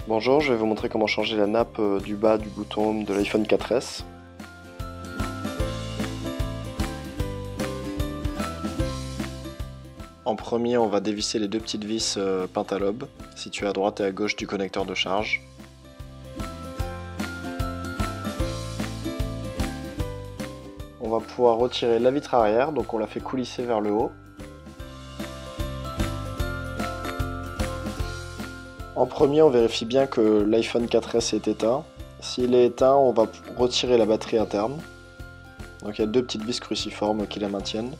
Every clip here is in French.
Bonjour, je vais vous montrer comment changer la nappe du bas du bouton Home de l'iPhone 4S. En premier, on va dévisser les deux petites vis peintes à l'aube, situées à droite et à gauche du connecteur de charge. On va pouvoir retirer la vitre arrière, donc on la fait coulisser vers le haut. En premier, on vérifie bien que l'iPhone 4S est éteint. S'il est éteint, on va retirer la batterie interne. Donc il y a deux petites vis cruciformes qui la maintiennent.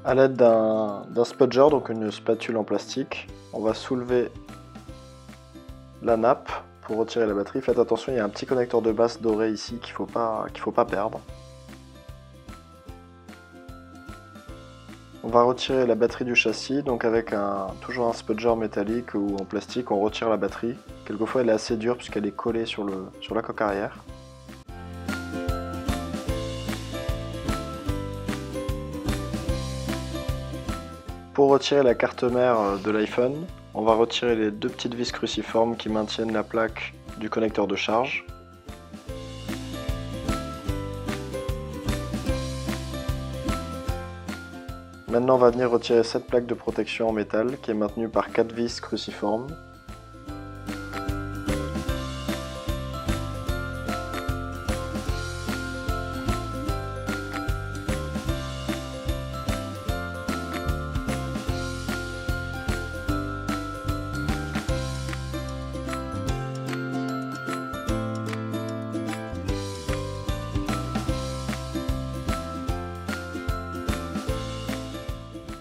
A l'aide d'un spudger, donc une spatule en plastique, on va soulever la nappe pour retirer la batterie. Faites attention, il y a un petit connecteur de base doré ici qu'il faut pas perdre. On va retirer la batterie du châssis, donc avec toujours un spudger métallique ou en plastique, on retire la batterie. Quelquefois elle est assez dure puisqu'elle est collée sur la coque arrière. Pour retirer la carte mère de l'iPhone, on va retirer les deux petites vis cruciformes qui maintiennent la plaque du connecteur de charge. Maintenant on va venir retirer cette plaque de protection en métal qui est maintenue par 4 vis cruciformes.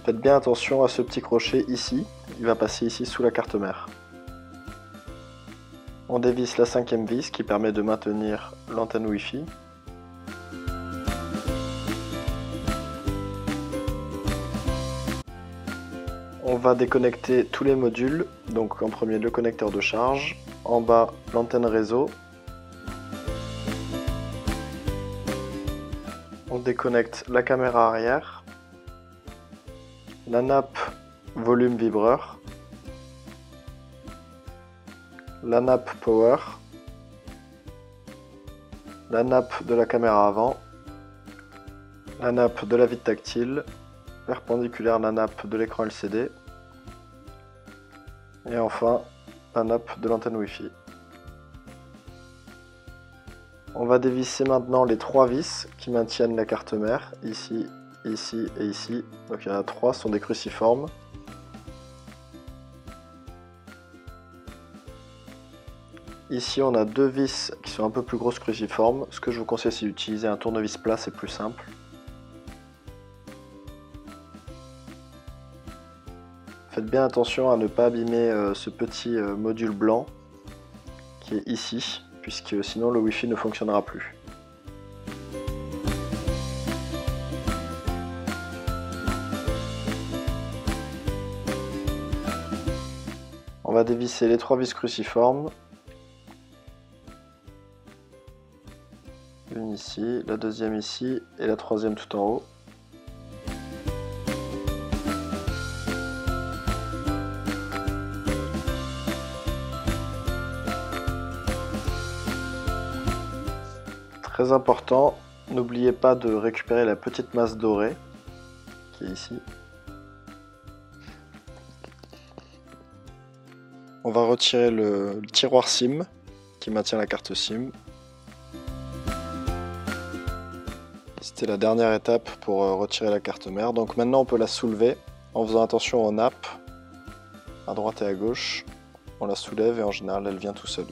Faites bien attention à ce petit crochet ici, il va passer ici sous la carte mère. On dévisse la 5e vis qui permet de maintenir l'antenne Wi-Fi. On va déconnecter tous les modules, donc en premier le connecteur de charge, en bas l'antenne réseau. On déconnecte la caméra arrière. La nappe volume vibreur, la nappe power, la nappe de la caméra avant, la nappe de la vitre tactile, perpendiculaire à la nappe de l'écran LCD, et enfin la nappe de l'antenne Wi-Fi. On va dévisser maintenant les 3 vis qui maintiennent la carte mère, ici, ici et ici. Donc il y en a 3, ce sont des cruciformes. Ici on a 2 vis qui sont un peu plus grosses cruciformes. Ce que je vous conseille, c'est d'utiliser un tournevis plat, c'est plus simple. Faites bien attention à ne pas abîmer ce petit module blanc qui est ici, puisque sinon le Wi-Fi ne fonctionnera plus. On va dévisser les 3 vis cruciformes. Une ici, la deuxième ici et la troisième tout en haut. Très important, n'oubliez pas de récupérer la petite masse dorée qui est ici. On va retirer le tiroir SIM qui maintient la carte SIM. C'était la dernière étape pour retirer la carte mère. Donc maintenant on peut la soulever en faisant attention aux nappes à droite et à gauche. On la soulève et en général elle vient tout seule.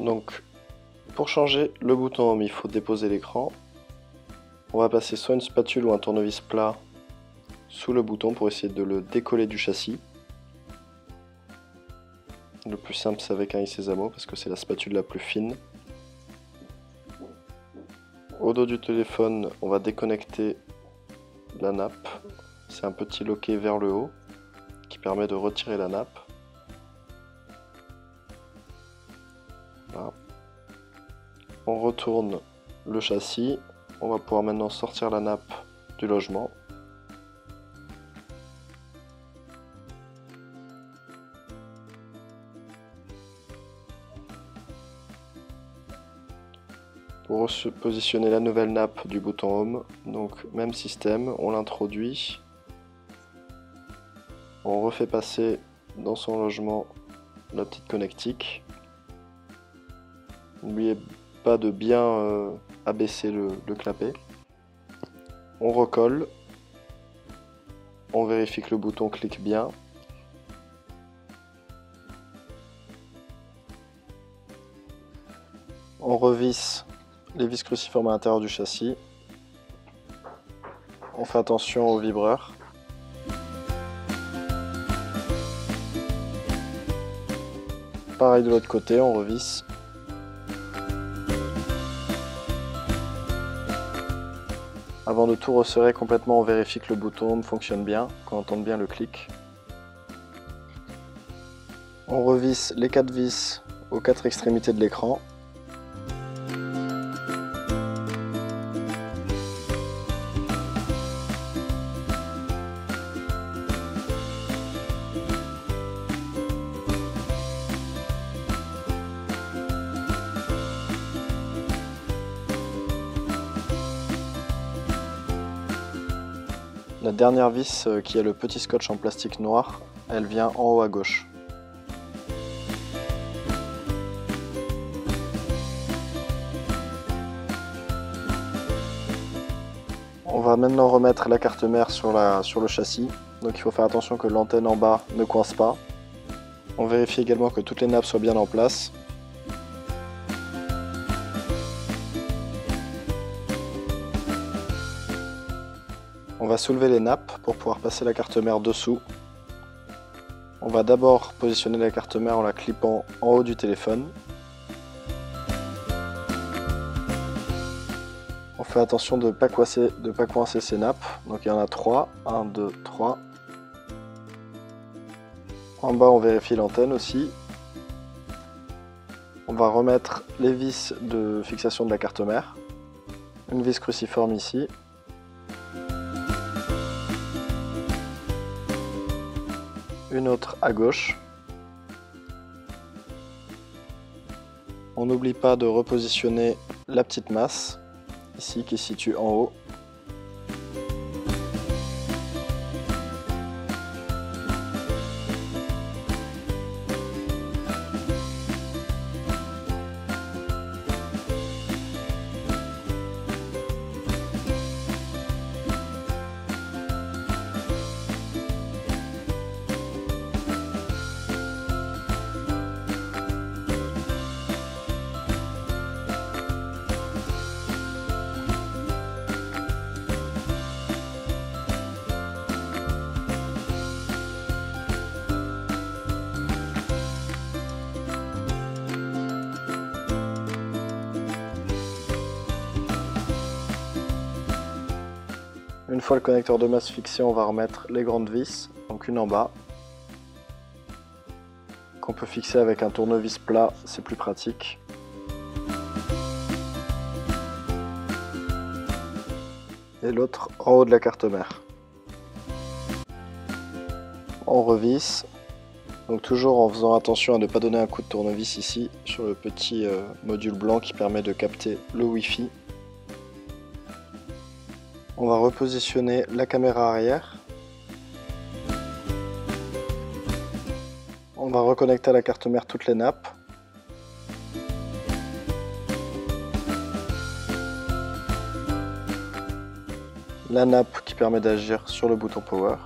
Donc pour changer le bouton Home, il faut déposer l'écran. On va passer soit une spatule ou un tournevis plat sous le bouton pour essayer de le décoller du châssis. Le plus simple c'est avec un Isezamo parce que c'est la spatule la plus fine. Au dos du téléphone, on va déconnecter la nappe. C'est un petit loquet vers le haut qui permet de retirer la nappe. Là. On retourne le châssis. On va pouvoir maintenant sortir la nappe du logement. Pour positionner la nouvelle nappe du bouton Home, donc même système, on l'introduit, on refait passer dans son logement la petite connectique. N'oubliez pas de bien abaisser le clapet. On recolle, on vérifie que le bouton clique bien. On revisse les vis cruciformes à l'intérieur du châssis. On fait attention au vibreur. Pareil de l'autre côté, on revisse. Avant de tout resserrer complètement, on vérifie que le bouton Home fonctionne bien, qu'on entende bien le clic. On revisse les 4 vis aux 4 extrémités de l'écran. La dernière vis qui est le petit scotch en plastique noir, elle vient en haut à gauche. On va maintenant remettre la carte mère sur le châssis, donc il faut faire attention que l'antenne en bas ne coince pas. On vérifie également que toutes les nappes soient bien en place. On va soulever les nappes pour pouvoir passer la carte mère dessous. On va d'abord positionner la carte mère en la clippant en haut du téléphone. On fait attention de ne pas coincer ces nappes. Donc il y en a 3. 1, 2, 3. En bas, on vérifie l'antenne aussi. On va remettre les vis de fixation de la carte mère. Une vis cruciforme ici. Une autre à gauche. On n'oublie pas de repositionner la petite masse, ici qui se situe en haut. Une fois le connecteur de masse fixé, on va remettre les grandes vis, donc une en bas, qu'on peut fixer avec un tournevis plat, c'est plus pratique. Et l'autre en haut de la carte mère. On revisse, donc toujours en faisant attention à ne pas donner un coup de tournevis ici, sur le petit module blanc qui permet de capter le Wi-Fi. On va repositionner la caméra arrière. On va reconnecter à la carte mère toutes les nappes. La nappe qui permet d'agir sur le bouton Power.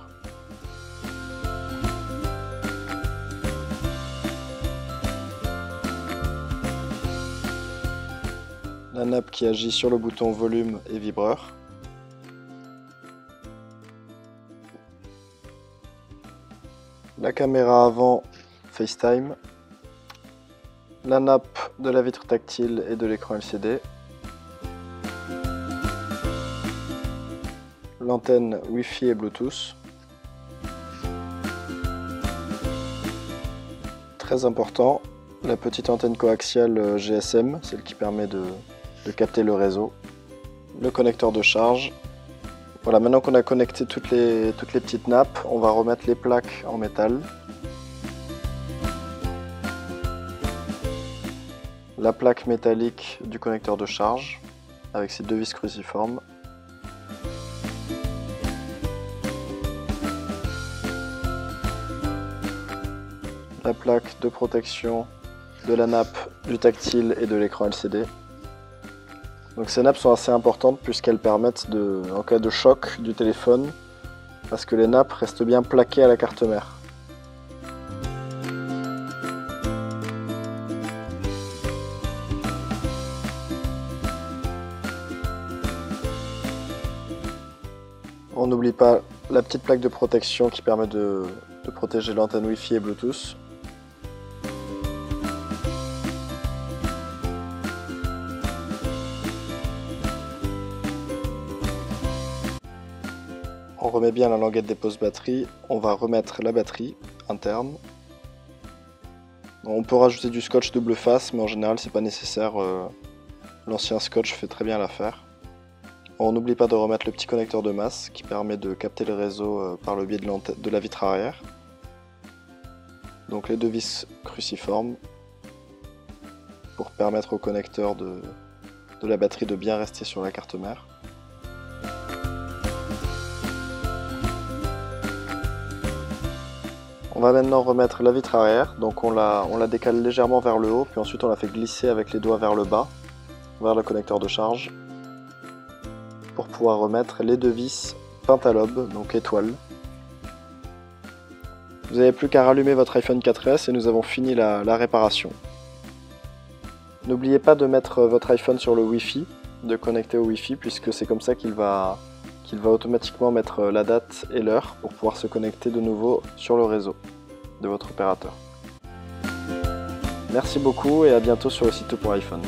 La nappe qui agit sur le bouton Volume et Vibreur. La caméra avant FaceTime, la nappe de la vitre tactile et de l'écran LCD, l'antenne Wi-Fi et Bluetooth, très important, la petite antenne coaxiale GSM, celle qui permet de capter le réseau, le connecteur de charge, Voilà, maintenant qu'on a connecté toutes les petites nappes, on va remettre les plaques en métal. La plaque métallique du connecteur de charge avec ses deux vis cruciformes. La plaque de protection de la nappe, du tactile et de l'écran LCD. Donc ces nappes sont assez importantes puisqu'elles permettent, en cas de choc du téléphone, à ce que les nappes restent bien plaquées à la carte mère. On n'oublie pas la petite plaque de protection qui permet de protéger l'antenne Wi-Fi et Bluetooth. On remet bien la languette des poses batterie, on va remettre la batterie interne. On peut rajouter du scotch double face, mais en général c'est pas nécessaire, l'ancien scotch fait très bien l'affaire. On n'oublie pas de remettre le petit connecteur de masse qui permet de capter le réseau par le biais de la vitre arrière. Donc les deux vis cruciformes pour permettre au connecteur de la batterie de bien rester sur la carte mère. On va maintenant remettre la vitre arrière, donc on la décale légèrement vers le haut, puis ensuite on la fait glisser avec les doigts vers le bas, vers le connecteur de charge, pour pouvoir remettre les deux vis peintes à l'aube, donc étoiles. Vous n'avez plus qu'à rallumer votre iPhone 4S et nous avons fini la réparation. N'oubliez pas de mettre votre iPhone sur le Wi-Fi, de connecter au Wi-Fi, puisque c'est comme ça qu'il va automatiquement mettre la date et l'heure pour pouvoir se connecter de nouveau sur le réseau de votre opérateur. Merci beaucoup et à bientôt sur le site pour iPhone.